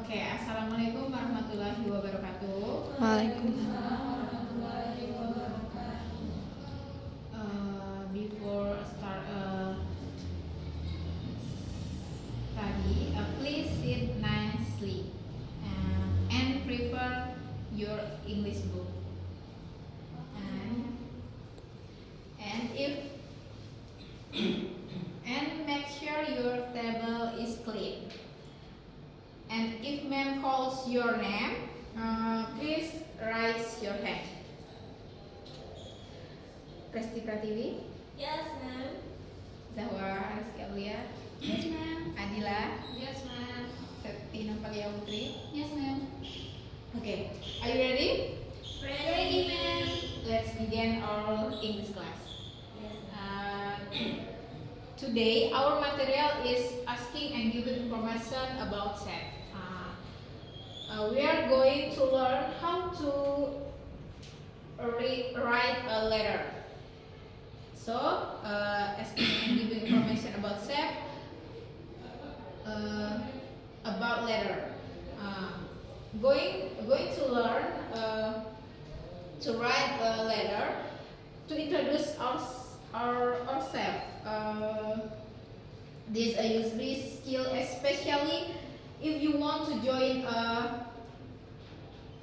Oke, Assalamualaikum warahmatullahi wabarakatuh. Waalaikumsalam. Before start study, please sit nicely and prepare your English book. And if and make sure your table is clean. And if man calls your name, please raise your hand. Presti Pratiwi, Yes, ma'am. Zahwa Rizky Aulia, Yes, ma'am. Adila, Yes, ma'am. Septi Novalia Putri. Yes, ma'am. Okay, are you ready? Ready, ma'am. Let's begin our English class. Yes. Today our material is asking and giving information about sex. We are going to learn how to write a letter. So, asking and giving information about sex, about letter. Going to learn to write a letter to introduce ourselves. This is a useful skill, especially if you want to join a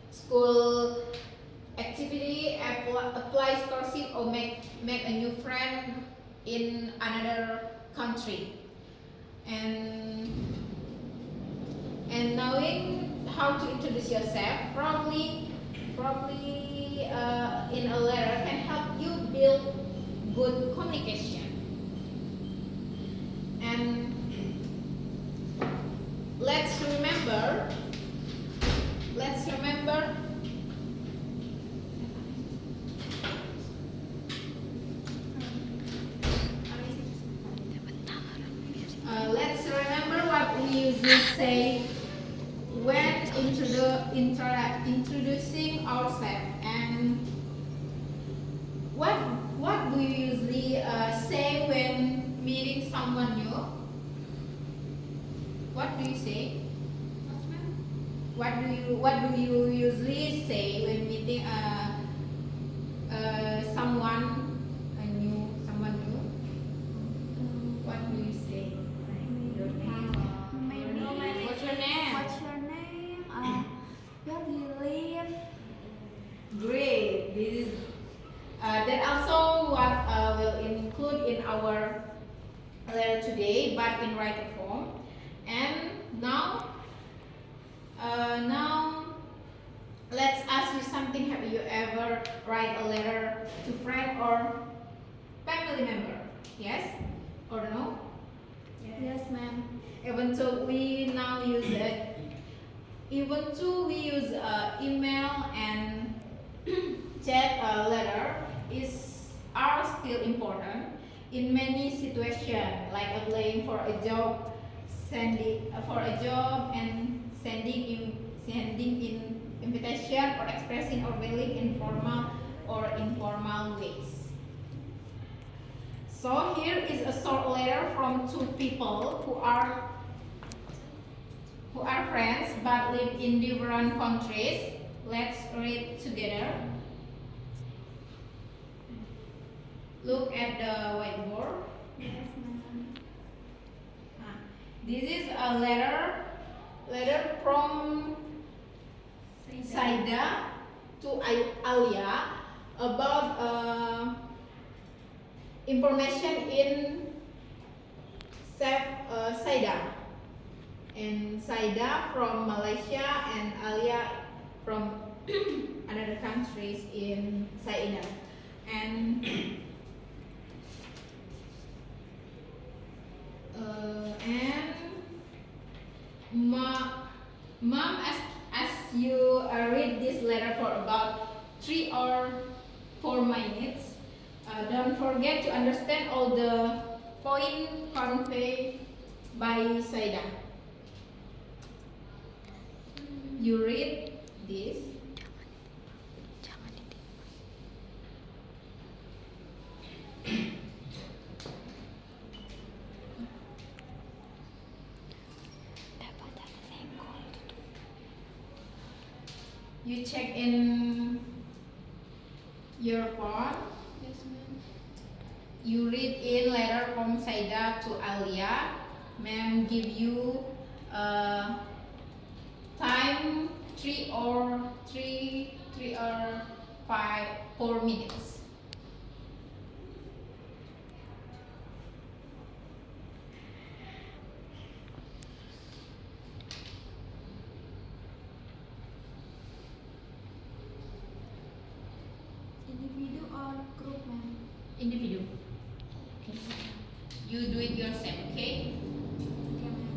school activity, apply scholarship, or make a new friend in another country. And knowing how to introduce yourself probably in a letter can help you build good communication. And let's remember what we usually say when introducing ourselves. And what do you usually say when meeting someone new? What do you say? Yes, ma'am. What do you usually say when meeting someone new? What do you say? Your name. What's your name? What's your name? Where do you live? Great. This is that also what will include in our letter today, but in written form. And now let's ask you something. Have you ever write a letter to friend or family member? Yes or no? Yes, ma'am. Even though we now use email and chat, letter are still important in many situations, like applying for a job, sending in invitation, or expressing or feeling informal or informal ways. So here is a short letter from two people who are friends but live in different countries. Let's read together. Look at the whiteboard. Yes, ma'am. This is a letter from Saida to Alia about information in Saida. And Saida from Malaysia and Alia from another countries in Saina. And Mom, as you read this letter for about 3 or 4 minutes, don't forget to understand all the point conveyed by Saida. You read this. You check in your phone. Yes, ma'am. You read in letter from Saida to Alia. Ma'am give you time 4 minutes. Individu or group, ma'am? Individu. Okay. You do it yourself, okay? Okay, ma'am.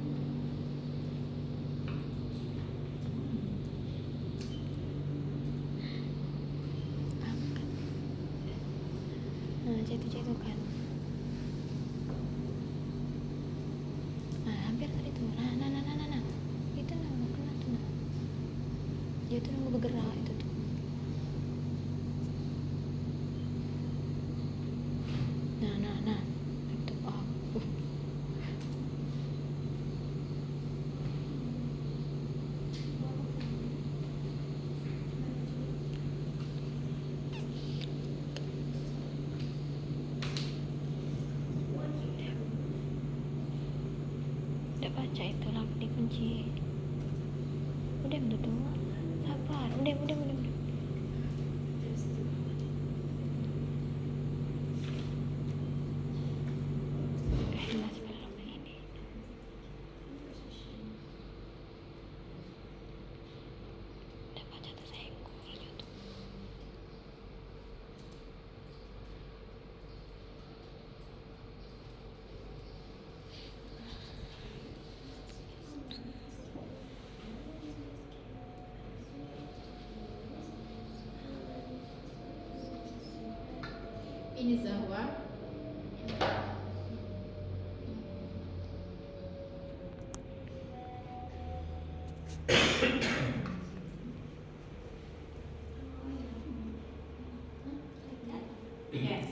Nah, jatuh kan. Nah, hampir tadi tuh. Nah. Itu mau kena tuh. Nah. Dia tuh mau bergerak itu tuh. Nah. Itu aku. Udah baca itu lah dikunci. Udah tuh. Sabar. Udah. Masih belum ini. Udah baca tuh saya YouTube. Ini Zahwa. Yes.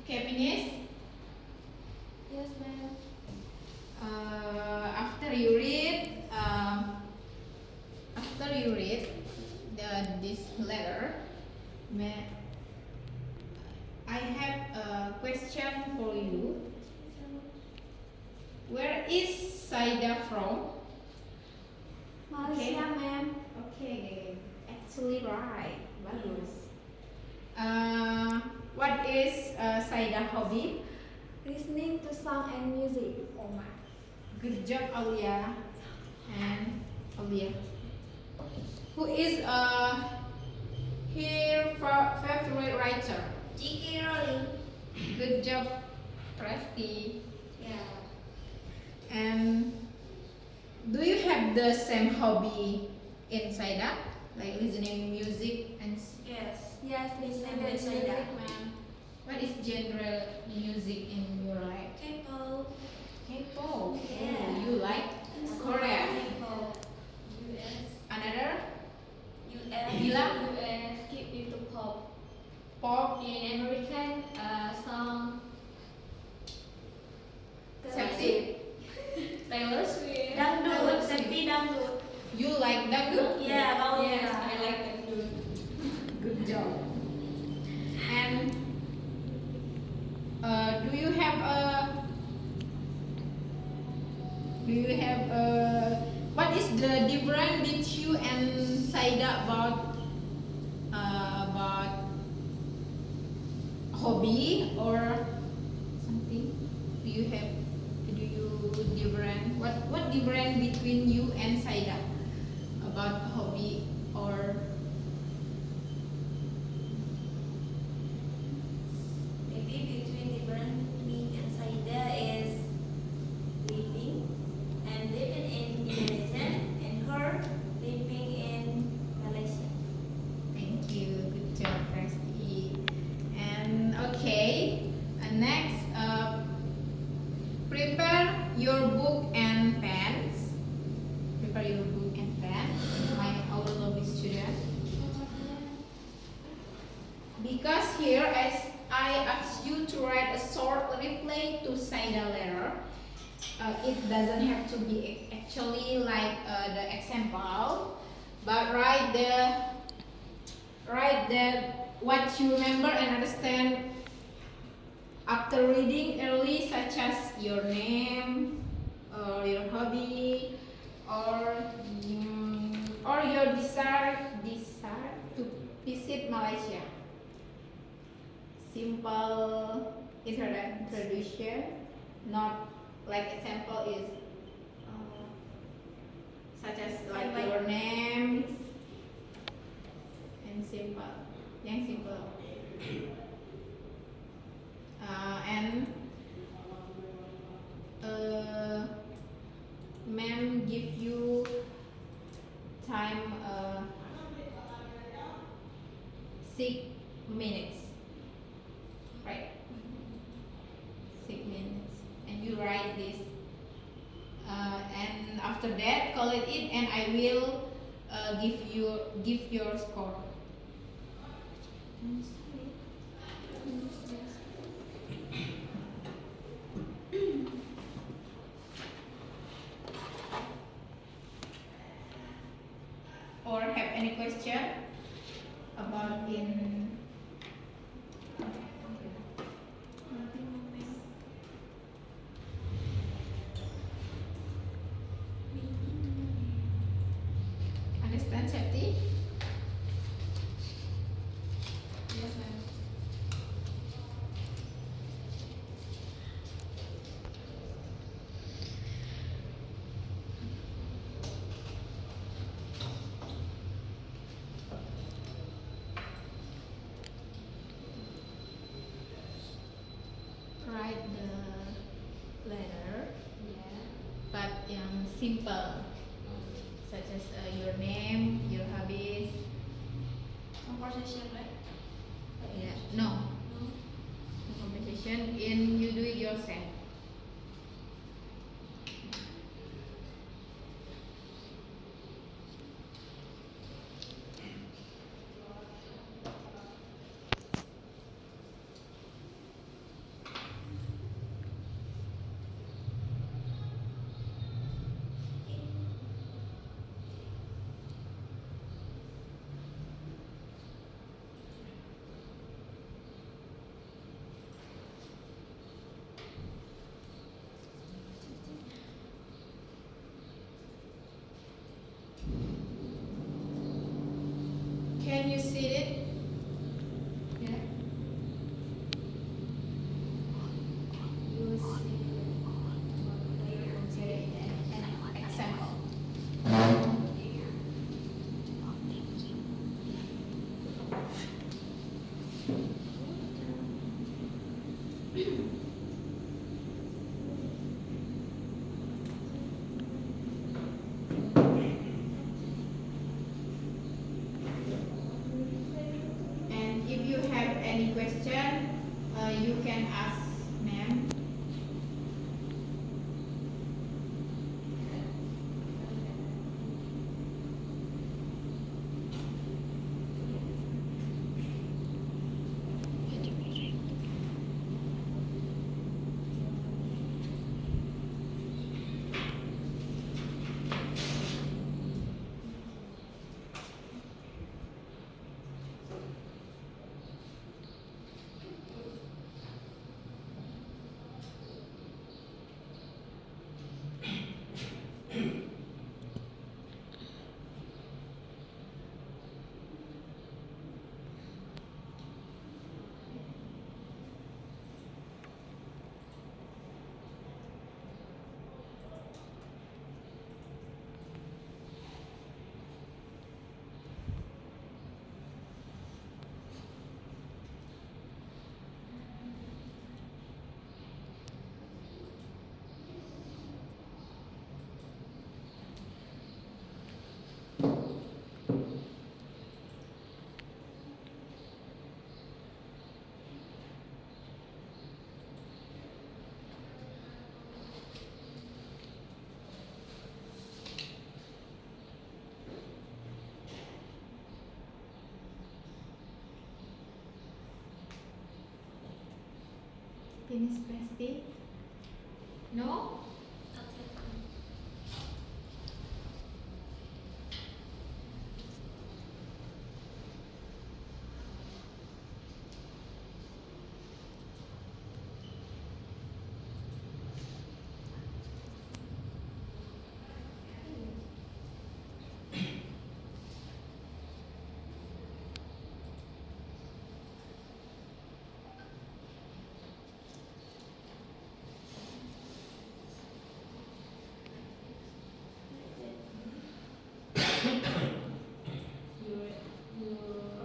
Okay, finish. Yes, ma'am. After you read this letter, I have a question for you. Where is Saida from? Malaysia, ma'am. Okay, actually right. Bagus. What is Saida hobby? Listening to song and music. Oh my. Good job, Alia. And Alia. Who is her favorite writer? J.K. Rowling. Good job, Presti. Yeah. And do you have the same hobby in Saida? Like listening music and Yes, listening to And music, Saida. ma'am. what is genre music in your life? K-pop. K-pop. Yeah. Oh, you like Korea? K-pop. Another? US. Gila? US. Keep into pop. Pop? In American song. Sexy? Taylor Swift. Dangdut. Sexy dangdut. You like dangdut? Yeah, yes, I like dangdut. Good job. And do you have what is the difference between you and Saida about hobby or something? Do you different what difference between you and Saida about hobby or Maybe between different me and Saida is living and living in Indonesia and her living in Malaysia. Thank you, good job, Presti. And okay, next, prepare your book and pens. Prepare your book and pen, our lovely student. Because here, as I asked you to write a short reply to Saida letter, it doesn't have to be actually like the example, but write what you remember and understand after reading early, such as your name, or your hobby, or your desire to visit Malaysia. Simple introduction, not like example is such as like your name and simple, yang simple. And ma'am give you time 6 minutes, right? 6 minutes, and you write this, and after that collect it, and I will give your score. Or have any question about in understand, Septi? Yes, ma'am. Write the letter, but yang simple, such as your name, your hobbies. Conversation, right? Yeah, no conversation, and you do it yourself. Finish Presti? No?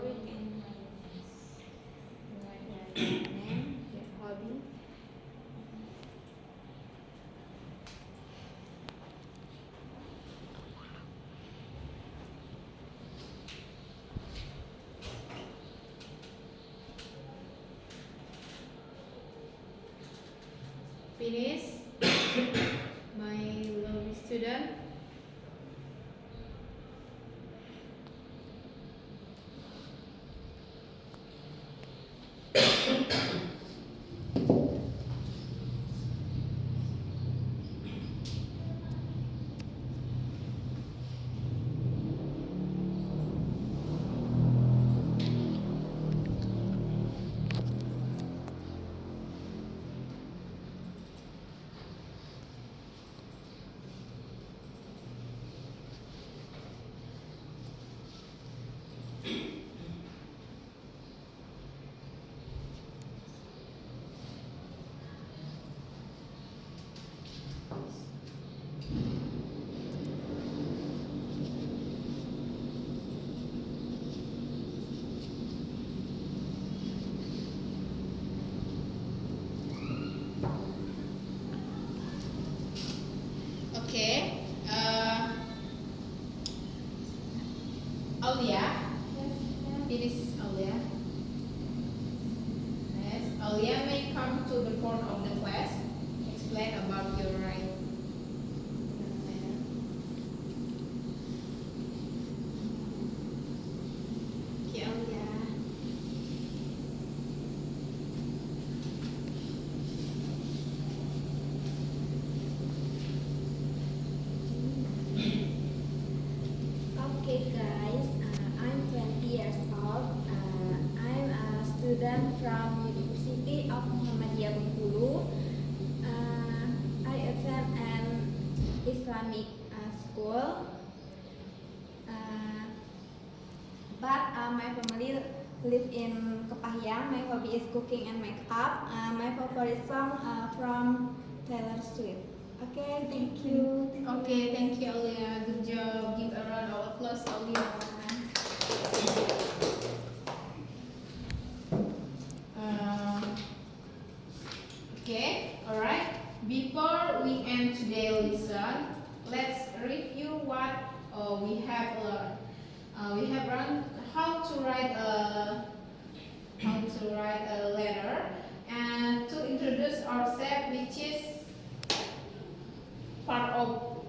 Read and write. Name, your hobby. Finish, my lovely student. Okay. Aulia. It is Aulia. Yes. Aulia may come to the front of the class. Explain about your right. Okay, Aulia. Okay guys, I'm 20 years old. I'm a student from University of Muhammadiyah Bengkulu. I attend an Islamic school. But my family live in Kepahyang. My hobby is cooking and makeup. My favorite song from Taylor Swift. Okay, thank you. Okay, thank you, Aulia. Good job. Give a round of applause, Aulia. Okay, alright. Before we end today's lesson, let's review what we have learned. We have learned how to write a letter and to introduce ourselves, which is part of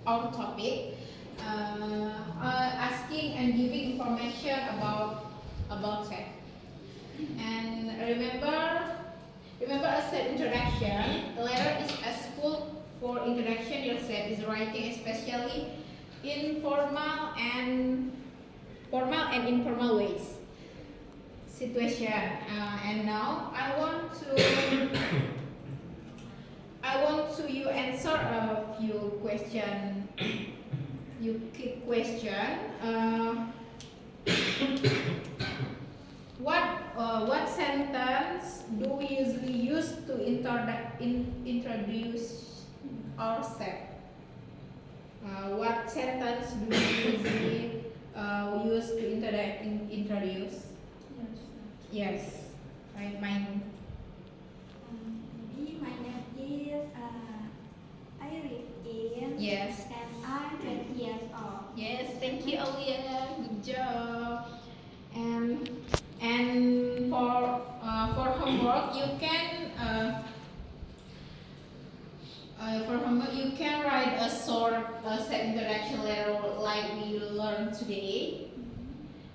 our topic, asking and giving information about self. And remember a self introduction. A letter is as full for introduction yourself is writing, especially in formal and informal ways. Situation. And now I want to you answer a few question. You quick question. What sentence do we usually use to introduce ourselves? What sentence do we usually use to introduce? Yes, right. Mine. Me, my name is Irene. Yes. And I'm 20 years old. Yes, thank you, Aulia. Good job. And for homework, you can write a short set introduction letter like we learned today.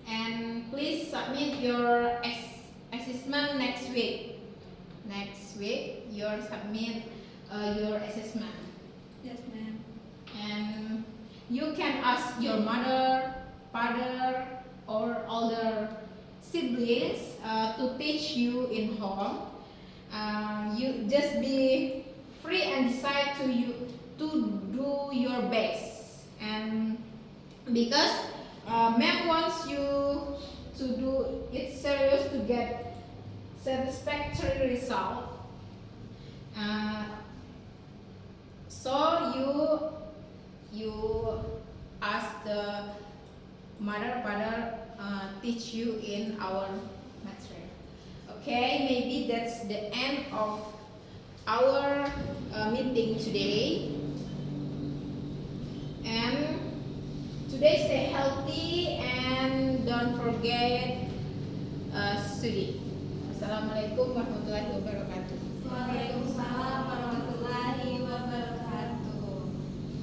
And please submit your assessment next week. next week you submit your assessment. Yes, ma'am. And you can ask your mother, father, or older siblings to teach you in home. You just be free and decide to do your best. And because ma'am wants you to do it serious to get satisfactory result. So you ask the mother father teach you in our material. Okay, maybe that's the end of our meeting today. And today stay healthy and don't forget studi. Assalamualaikum warahmatullahi wabarakatuh. Waalaikumsalam warahmatullahi wabarakatuh.